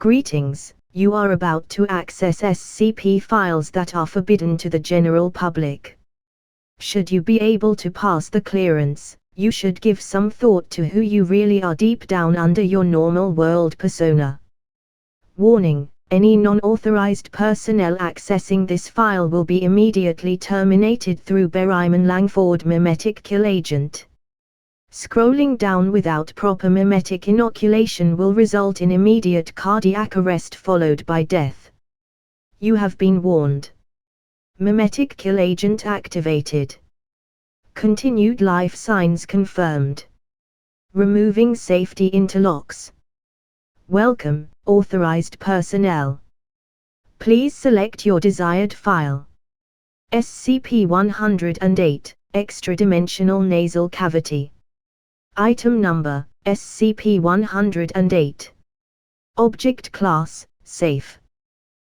Greetings, you are about to access SCP files that are forbidden to the general public. Should you be able to pass the clearance, you should give some thought to who you really are deep down under your normal world persona. Warning, any non-authorized personnel accessing this file will be immediately terminated through Berryman Langford mimetic kill agent. Scrolling down without proper mimetic inoculation will result in immediate cardiac arrest followed by death. You have been warned. Mimetic kill agent activated. Continued life signs confirmed. Removing safety interlocks. Welcome, authorized personnel. Please select your desired file. SCP-108, Extradimensional Nasal Cavity. Item number, SCP-108. Object class, Safe.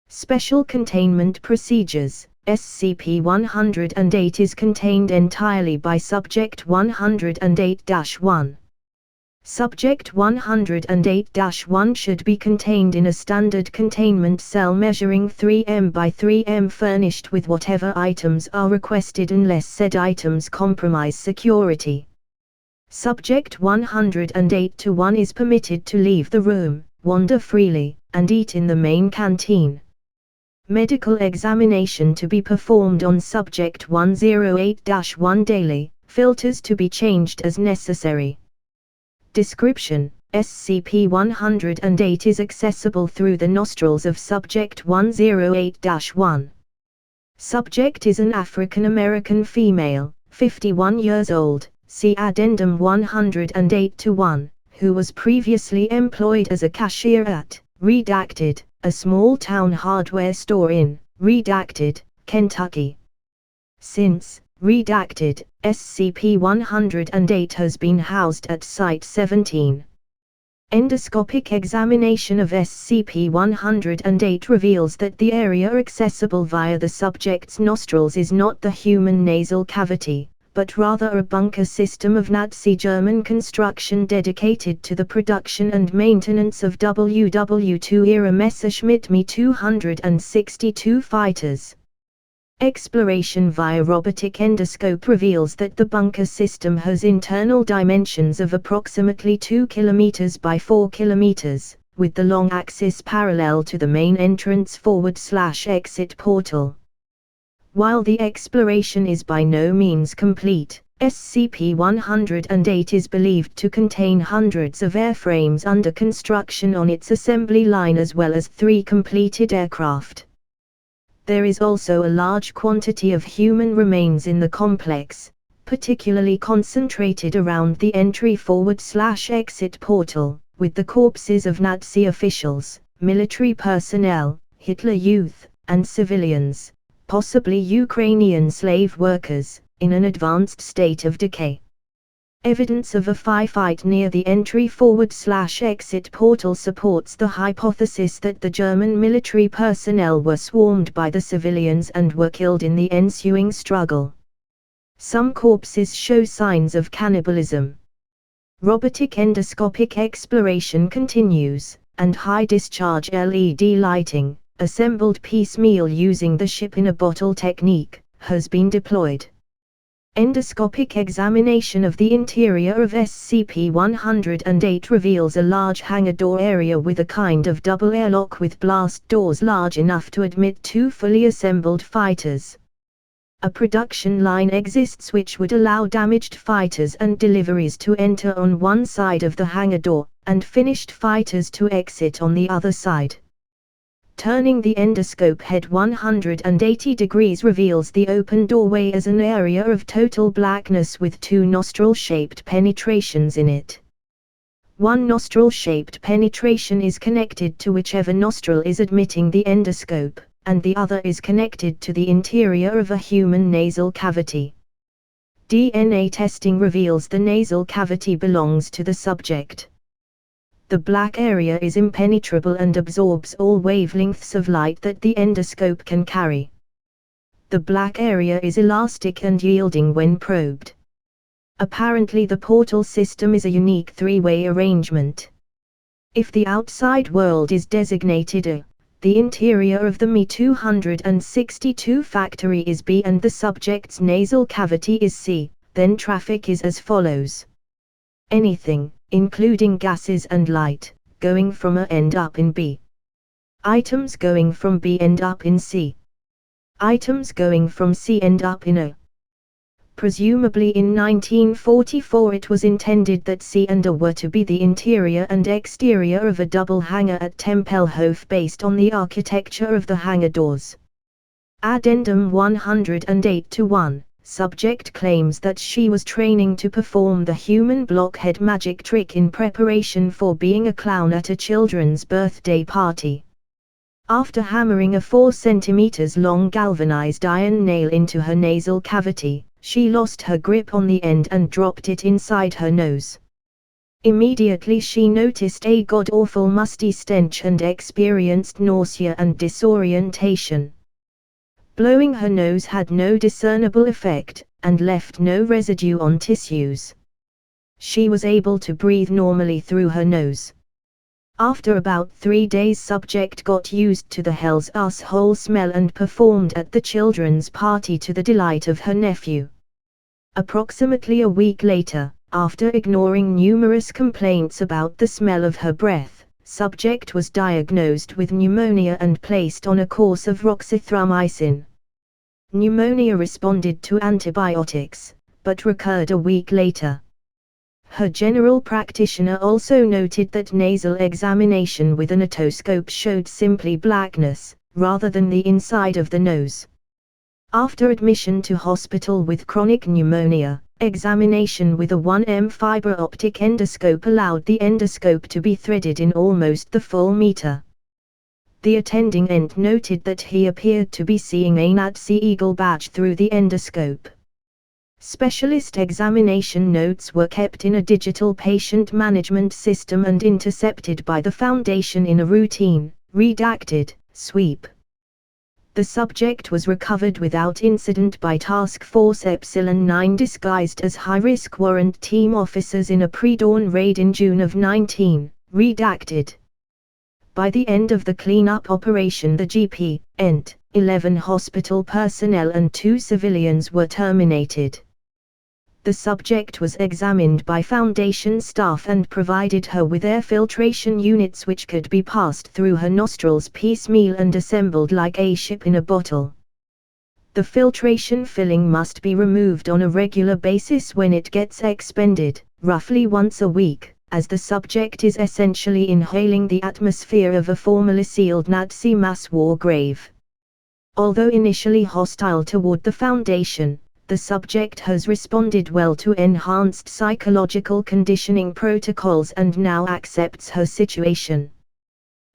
Special Containment Procedures. SCP-108 is contained entirely by Subject 108-1. Subject 108-1 should be contained in a standard containment cell measuring 3 by 3 furnished with whatever items are requested unless said items compromise security. Subject 108-1 is permitted to leave the room, wander freely, and eat in the main canteen. Medical examination to be performed on Subject 108-1 daily, filters to be changed as necessary. Description: SCP-108 is accessible through the nostrils of Subject 108-1. Subject is an African American female, 51 years old, see Addendum 108-1, who was previously employed as a cashier at, redacted, a small-town hardware store in, redacted, Kentucky. Since, redacted, SCP-108 has been housed at Site 17. Endoscopic examination of SCP-108 reveals that the area accessible via the subject's nostrils is not the human nasal cavity, but rather a bunker system of Nazi German construction dedicated to the production and maintenance of WW2-era Messerschmitt Me-262 fighters. Exploration via robotic endoscope reveals that the bunker system has internal dimensions of approximately 2 km by 4 km, with the long axis parallel to the main entrance/exit portal. While the exploration is by no means complete, SCP-108 is believed to contain hundreds of airframes under construction on its assembly line as well as 3 completed aircraft. There is also a large quantity of human remains in the complex, particularly concentrated around the entry/exit portal, with the corpses of Nazi officials, military personnel, Hitler Youth, and civilians, possibly Ukrainian slave workers, in an advanced state of decay. Evidence of a firefight near the entry/exit portal supports the hypothesis that the German military personnel were swarmed by the civilians and were killed in the ensuing struggle. Some corpses show signs of cannibalism. Robotic endoscopic exploration continues, and high-discharge LED lighting, assembled piecemeal using the ship-in-a-bottle technique, has been deployed. Endoscopic examination of the interior of SCP-108 reveals a large hangar door area with a kind of double airlock with blast doors large enough to admit 2 fully assembled fighters. A production line exists which would allow damaged fighters and deliveries to enter on one side of the hangar door, and finished fighters to exit on the other side. Turning the endoscope head 180 degrees reveals the open doorway as an area of total blackness with 2 nostril-shaped penetrations in it. One nostril-shaped penetration is connected to whichever nostril is admitting the endoscope, and the other is connected to the interior of a human nasal cavity. DNA testing reveals the nasal cavity belongs to the subject. The black area is impenetrable and absorbs all wavelengths of light that the endoscope can carry. The black area is elastic and yielding when probed. Apparently the portal system is a unique 3-way arrangement. If the outside world is designated A, the interior of the Me-262 factory is B and the subject's nasal cavity is C, then traffic is as follows. Anything, including gases and light, going from A end up in B. Items going from B end up in C. Items going from C end up in A. Presumably in 1944 it was intended that C and A were to be the interior and exterior of a double hangar at Tempelhof based on the architecture of the hangar doors. Addendum 108-1, subject claims that she was training to perform the human blockhead magic trick in preparation for being a clown at a children's birthday party. After hammering a 4 cm long galvanized iron nail into her nasal cavity, she lost her grip on the end and dropped it inside her nose. Immediately she noticed a god-awful musty stench and experienced nausea and disorientation. Blowing her nose had no discernible effect, and left no residue on tissues. She was able to breathe normally through her nose. After about 3 days subject got used to the hell's asshole smell and performed at the children's party to the delight of her nephew. Approximately a week later, after ignoring numerous complaints about the smell of her breath, subject was diagnosed with pneumonia and placed on a course of roxithromycin. Pneumonia responded to antibiotics, but recurred a week later. Her general practitioner also noted that nasal examination with an otoscope showed simply blackness, rather than the inside of the nose. After admission to hospital with chronic pneumonia, examination with a 1M fiber optic endoscope allowed the endoscope to be threaded in almost the full meter. The attending end noted that he appeared to be seeing a Nazi eagle badge through the endoscope. Specialist examination notes were kept in a digital patient management system and intercepted by the Foundation in a routine, redacted, sweep. The subject was recovered without incident by Task Force Epsilon 9 disguised as high-risk warrant team officers in a pre-dawn raid in June of 19, redacted. By the end of the cleanup operation the GP, ENT, 11 hospital personnel and 2 civilians were terminated. The subject was examined by Foundation staff and provided her with air filtration units which could be passed through her nostrils piecemeal and assembled like a ship in a bottle. The filtration filling must be removed on a regular basis when it gets expended, roughly once a week, as the subject is essentially inhaling the atmosphere of a formerly sealed Nazi mass war grave. Although initially hostile toward the Foundation, the subject has responded well to enhanced psychological conditioning protocols and now accepts her situation.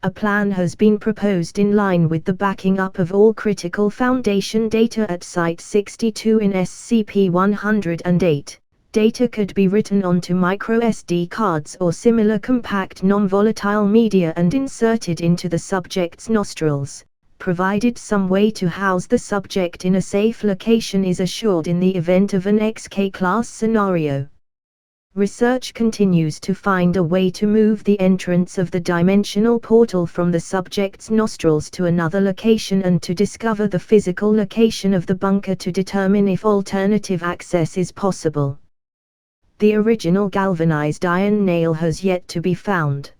A plan has been proposed in line with the backing up of all critical Foundation data at Site 62 in SCP-108. Data could be written onto microSD cards or similar compact non-volatile media and inserted into the subject's nostrils, provided some way to house the subject in a safe location is assured in the event of an XK-class scenario. Research continues to find a way to move the entrance of the dimensional portal from the subject's nostrils to another location and to discover the physical location of the bunker to determine if alternative access is possible. The original galvanized iron nail has yet to be found.